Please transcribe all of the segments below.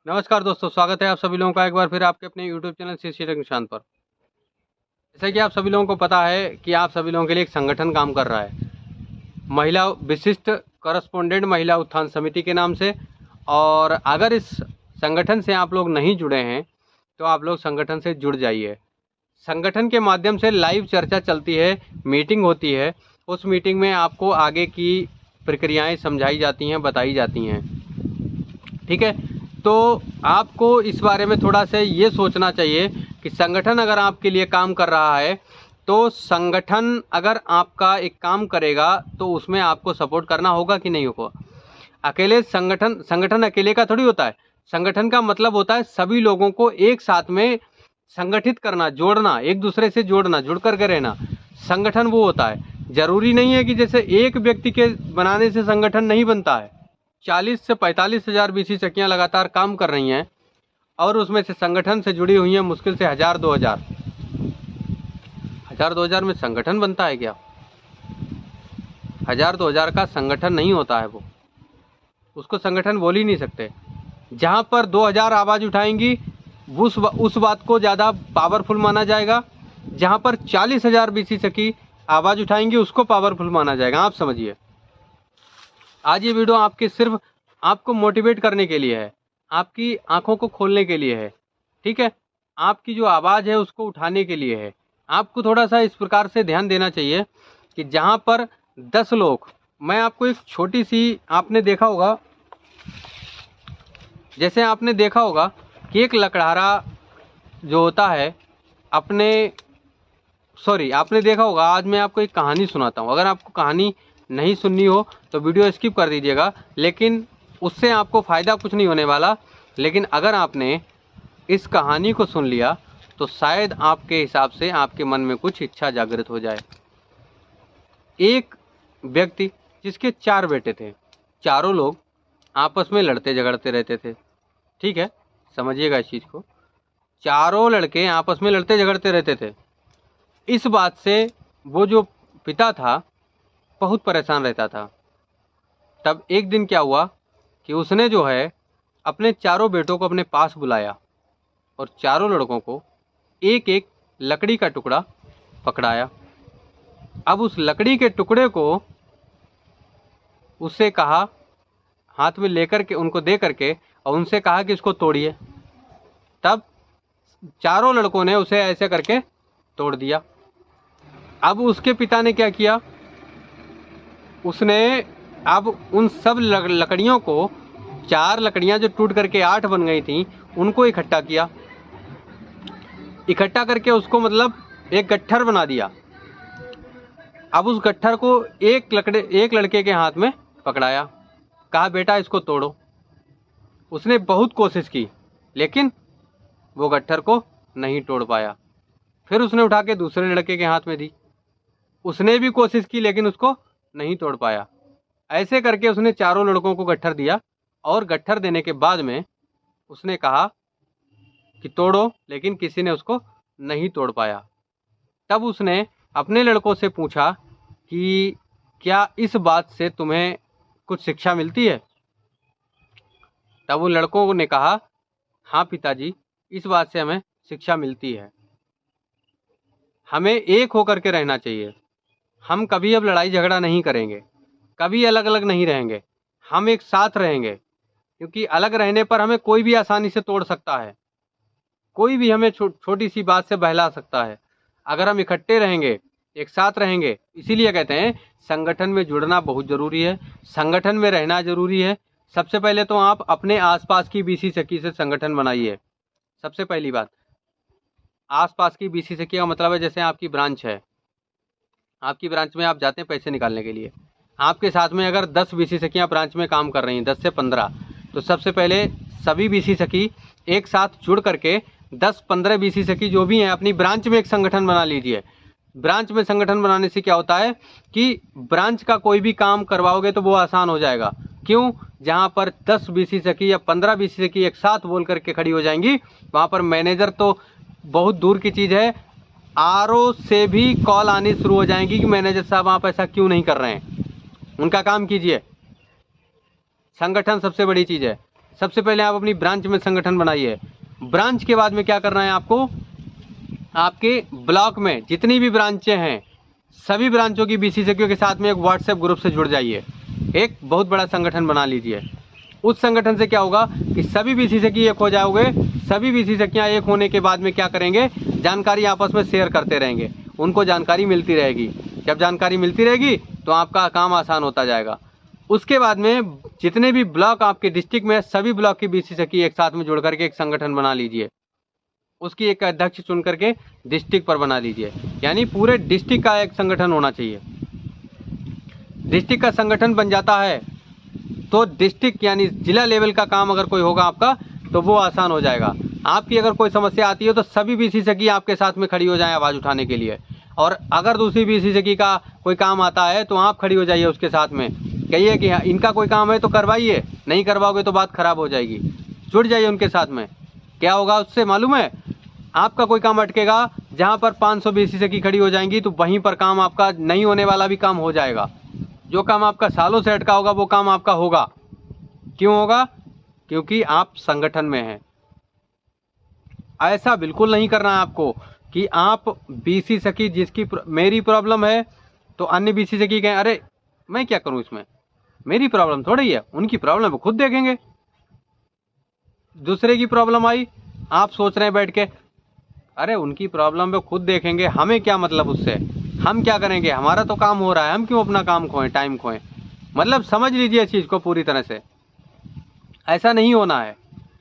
नमस्कार दोस्तों, स्वागत है आप सभी लोगों का एक बार फिर आपके अपने यूट्यूब चैनल शीर्ष निशान पर। जैसा कि आप सभी लोगों को पता है कि आप सभी लोगों के लिए एक संगठन काम कर रहा है, महिला विशिष्ट कॉरेस्पोंडेंट महिला उत्थान समिति के नाम से। और अगर इस संगठन से आप लोग नहीं जुड़े हैं तो आप लोग संगठन से जुड़ जाइए। संगठन के माध्यम से लाइव चर्चा चलती है, मीटिंग होती है। उस मीटिंग में आपको आगे की प्रक्रियाएं समझाई जाती हैं, बताई जाती हैं। ठीक है, तो आपको इस बारे में थोड़ा सा ये सोचना चाहिए कि संगठन अगर आपके लिए काम कर रहा है तो संगठन अगर आपका एक काम करेगा तो उसमें आपको सपोर्ट करना होगा कि नहीं होगा। अकेले संगठन अकेले का थोड़ी होता है। संगठन का मतलब होता है सभी लोगों को एक साथ में संगठित करना, जोड़ना, एक दूसरे से जोड़ना, जुड़ करके रहना। संगठन वो होता है। जरूरी नहीं है कि जैसे एक व्यक्ति के बनाने से संगठन नहीं बनता है। 40 से 45 हज़ार बीसी सखियाँ लगातार काम कर रही हैं और उसमें से संगठन से जुड़ी हुई हैं मुश्किल से 1000-2000। 1000-2000 में संगठन बनता है क्या? 1000-2000 का संगठन नहीं होता है वो, उसको संगठन बोल ही नहीं सकते। जहाँ पर 2000 आवाज़ उठाएंगी उस बात को ज़्यादा पावरफुल माना जाएगा। जहाँ पर 40,000 बीसी सखी आवाज़ उठाएंगी उसको पावरफुल माना जाएगा। आप समझिए, आज ये वीडियो आपके सिर्फ आपको मोटिवेट करने के लिए है, आपकी आंखों को खोलने के लिए है। ठीक है, आपकी जो आवाज़ है उसको उठाने के लिए है। आपको थोड़ा सा इस प्रकार से ध्यान देना चाहिए कि जहाँ पर 10 लोग, मैं आपको एक छोटी सी, आपने देखा होगा, जैसे आपने देखा होगा कि एक लकड़हारा जो होता है आपने देखा होगा। आज मैं आपको एक कहानी सुनाता हूँ। अगर आपको कहानी नहीं सुननी हो तो वीडियो स्किप कर दीजिएगा, लेकिन उससे आपको फ़ायदा कुछ नहीं होने वाला। लेकिन अगर आपने इस कहानी को सुन लिया तो शायद आपके हिसाब से आपके मन में कुछ इच्छा जागृत हो जाए। एक व्यक्ति जिसके 4 बेटे थे, चारों लोग आपस में लड़ते झगड़ते रहते थे। ठीक है, समझिएगा इस चीज़ को। चारों लड़के आपस में लड़ते झगड़ते रहते थे। इस बात से वो जो पिता था बहुत परेशान रहता था। तब एक दिन क्या हुआ कि उसने जो है अपने चारों बेटों को अपने पास बुलाया और चारों लड़कों को एक एक लकड़ी का टुकड़ा पकड़ाया। अब उस लकड़ी के टुकड़े को उससे कहा, हाथ में लेकर के उनको दे करके, और उनसे कहा कि इसको तोड़िए। तब चारों लड़कों ने उसे ऐसे करके तोड़ दिया। अब उसके पिता ने क्या किया, उसने अब उन सब लकड़ियों को, 4 लकड़ियां जो टूट करके 8 बन गई थी, उनको इकट्ठा किया। इकट्ठा करके उसको मतलब एक गट्ठर बना दिया। अब उस गट्ठर को एक लड़के के हाथ में पकड़ाया, कहा बेटा इसको तोड़ो। उसने बहुत कोशिश की लेकिन वो गट्ठर को नहीं तोड़ पाया। फिर उसने उठा के दूसरे लड़के के हाथ में दी, उसने भी कोशिश की लेकिन उसको नहीं तोड़ पाया। ऐसे करके उसने चारों लड़कों को गट्ठर दिया और गट्ठर देने के बाद में उसने कहा कि तोड़ो, लेकिन किसी ने उसको नहीं तोड़ पाया। तब उसने अपने लड़कों से पूछा कि क्या इस बात से तुम्हें कुछ शिक्षा मिलती है? तब उन लड़कों ने कहा, हाँ पिताजी, इस बात से हमें शिक्षा मिलती है। हमें एक होकर के रहना चाहिए। हम कभी अब लड़ाई झगड़ा नहीं करेंगे, कभी अलग अलग नहीं रहेंगे, हम एक साथ रहेंगे। क्योंकि अलग रहने पर हमें कोई भी आसानी से तोड़ सकता है, कोई भी हमें छोटी सी बात से बहला सकता है। अगर हम इकट्ठे रहेंगे, एक साथ रहेंगे, इसीलिए कहते हैं संगठन में जुड़ना बहुत ज़रूरी है, संगठन में रहना ज़रूरी है। सबसे पहले तो आप अपने आसपास की बीसी सखी से संगठन बनाइए। सबसे पहली बात, आसपास की बीसी सखी का मतलब है जैसे आपकी ब्रांच है, आपकी ब्रांच में आप जाते हैं पैसे निकालने के लिए, आपके साथ में अगर 10 बीसी सखियाँ ब्रांच में काम कर रही हैं, 10 से 15, तो सबसे पहले सभी बीसी सखी एक साथ जुड़ करके 10-15 बीसी सखी जो भी हैं अपनी ब्रांच में एक संगठन बना लीजिए। ब्रांच में संगठन बनाने से क्या होता है कि ब्रांच का कोई भी काम करवाओगे तो वो आसान हो जाएगा। क्यों? जहाँ पर 10 बीसी सखी या 15 बीसी सखी एक साथ बोल करके खड़ी हो जाएंगी, वहाँ पर मैनेजर तो बहुत दूर की चीज़ है, आरओ से भी कॉल आनी शुरू हो जाएंगी कि मैनेजर साहब आप ऐसा क्यों नहीं कर रहे हैं, उनका काम कीजिए। संगठन सबसे बड़ी चीज़ है। सबसे पहले आप अपनी ब्रांच में संगठन बनाइए। ब्रांच के बाद में क्या करना है आपको, आपके ब्लॉक में जितनी भी ब्रांचें हैं सभी ब्रांचों की बीसी सखियों के साथ में एक व्हाट्सएप ग्रुप से जुड़ जाइए, एक बहुत बड़ा संगठन बना लीजिए। उस संगठन से क्या होगा कि सभी बीसी सखी एक हो जाओगे। सभी बीसी सखियाँ एक होने के बाद में क्या करेंगे, जानकारी आपस में शेयर करते रहेंगे, उनको जानकारी मिलती रहेगी। जब जानकारी मिलती रहेगी तो आपका काम आसान होता जाएगा। उसके बाद में जितने भी ब्लॉक आपके डिस्ट्रिक्ट में, सभी ब्लॉक की बीसी सखी एक साथ में जुड़ करके एक संगठन बना लीजिए। उसकी एक अध्यक्ष चुन करके डिस्ट्रिक्ट पर बना लीजिए, यानी पूरे डिस्ट्रिक्ट का एक संगठन होना चाहिए। डिस्ट्रिक्ट का संगठन बन जाता है तो डिस्ट्रिक्ट यानी जिला लेवल का काम अगर कोई होगा आपका तो वो आसान हो जाएगा। आपकी अगर कोई समस्या आती है तो सभी बीसी सखी आपके साथ में खड़ी हो जाए आवाज़ उठाने के लिए। और अगर दूसरी बीसी सखी का कोई काम आता है तो आप खड़ी हो जाइए उसके साथ में, कहिए कि हाँ इनका कोई काम है तो करवाइए, नहीं करवाओगे तो बात खराब हो जाएगी। जुड़ जाइए उनके साथ में। क्या होगा उससे मालूम है, आपका कोई काम अटकेगा, जहाँ पर 500 बीसी सखी खड़ी हो जाएंगी तो वहीं पर काम आपका नहीं होने वाला भी काम हो जाएगा। जो काम आपका सालों से अटका होगा वो काम आपका होगा। क्यों होगा, क्योंकि आप संगठन में हैं। ऐसा बिल्कुल नहीं करना है आपको कि आप बीसी सखी जिसकी मेरी प्रॉब्लम है तो अन्य बीसी सखी कहें अरे मैं क्या करूं इसमें, मेरी प्रॉब्लम थोड़ी है, उनकी प्रॉब्लम वो खुद देखेंगे। दूसरे की प्रॉब्लम आई, आप सोच रहे हैं बैठ के अरे उनकी प्रॉब्लम वो खुद देखेंगे, हमें क्या मतलब उससे, हम क्या करेंगे, हमारा तो काम हो रहा है, हम क्यों अपना काम खोएं, टाइम खोएं। मतलब समझ लीजिए इस चीज़ को पूरी तरह से। ऐसा नहीं होना है।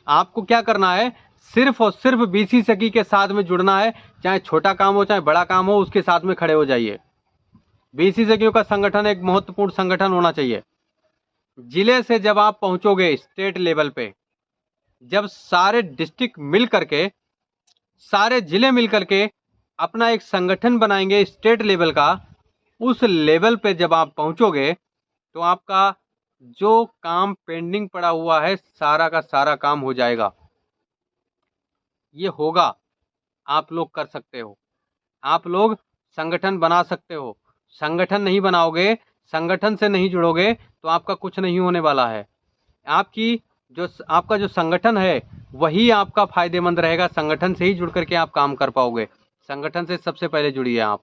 आपको क्या करना है, सिर्फ और सिर्फ बीसी सखी के साथ में जुड़ना है। चाहे छोटा काम हो चाहे बड़ा काम हो, उसके साथ में खड़े हो जाइए। बीसी सखियों का संगठन एक महत्वपूर्ण संगठन होना चाहिए। जिले से जब आप पहुंचोगे स्टेट लेवल पे, जब सारे डिस्ट्रिक्ट मिल करके, सारे जिले मिल करके अपना एक संगठन बनाएंगे स्टेट लेवल का, उस लेवल पे जब आप पहुंचोगे तो आपका जो काम पेंडिंग पड़ा हुआ है सारा का सारा काम हो जाएगा। ये होगा, आप लोग कर सकते हो, आप लोग संगठन बना सकते हो। संगठन नहीं बनाओगे, संगठन से नहीं जुड़ोगे तो आपका कुछ नहीं होने वाला है। आपका जो संगठन है वही आपका फायदेमंद रहेगा। संगठन से ही जुड़ करके आप काम कर पाओगे। संगठन से सबसे पहले जुड़िए आप,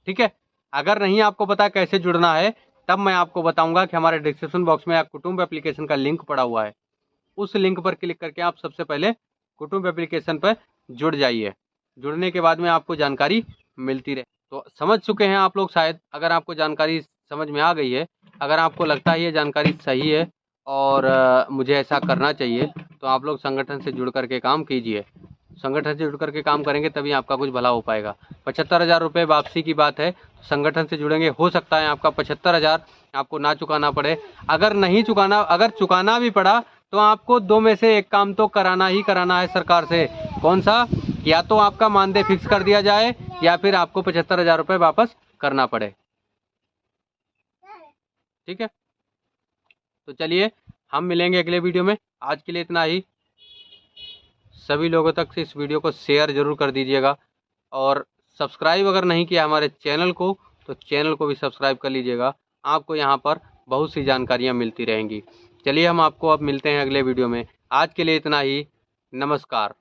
ठीक है। अगर नहीं आपको पता कैसे जुड़ना है तब मैं आपको बताऊंगा कि हमारे डिस्क्रिप्शन बॉक्स में आप कुटुंब एप्लीकेशन का लिंक पड़ा हुआ है, उस लिंक पर क्लिक करके आप सबसे पहले कुटुंब एप्लीकेशन पर जुड़ जाइए। जुड़ने के बाद में आपको जानकारी मिलती रहे। तो समझ चुके हैं आप लोग शायद। अगर आपको जानकारी समझ में आ गई है, अगर आपको लगता है ये जानकारी सही है और मुझे ऐसा करना चाहिए, तो आप लोग संगठन से जुड़ करके काम कीजिए। संगठन से जुड़ करके काम करेंगे तभी आपका कुछ भला हो पाएगा। 75,000 रुपये वापसी की बात है, संगठन से जुड़ेंगे, हो सकता है आपका 75,000 आपको ना चुकाना पड़े। अगर नहीं चुकाना, अगर चुकाना भी पड़ा तो आपको दो में से एक काम तो कराना ही कराना है सरकार से। कौन सा, या तो आपका मानदेय फिक्स कर दिया जाए या फिर आपको 75,000 रुपये वापस करना पड़े, ठीक है। तो चलिए हम मिलेंगे अगले वीडियो में। आज के लिए इतना ही। सभी लोगों तक से इस वीडियो को शेयर जरूर कर दीजिएगा और सब्सक्राइब अगर नहीं किया हमारे चैनल को तो चैनल को भी सब्सक्राइब कर लीजिएगा। आपको यहाँ पर बहुत सी जानकारियाँ मिलती रहेंगी। चलिए हम आपको अब मिलते हैं अगले वीडियो में। आज के लिए इतना ही। नमस्कार।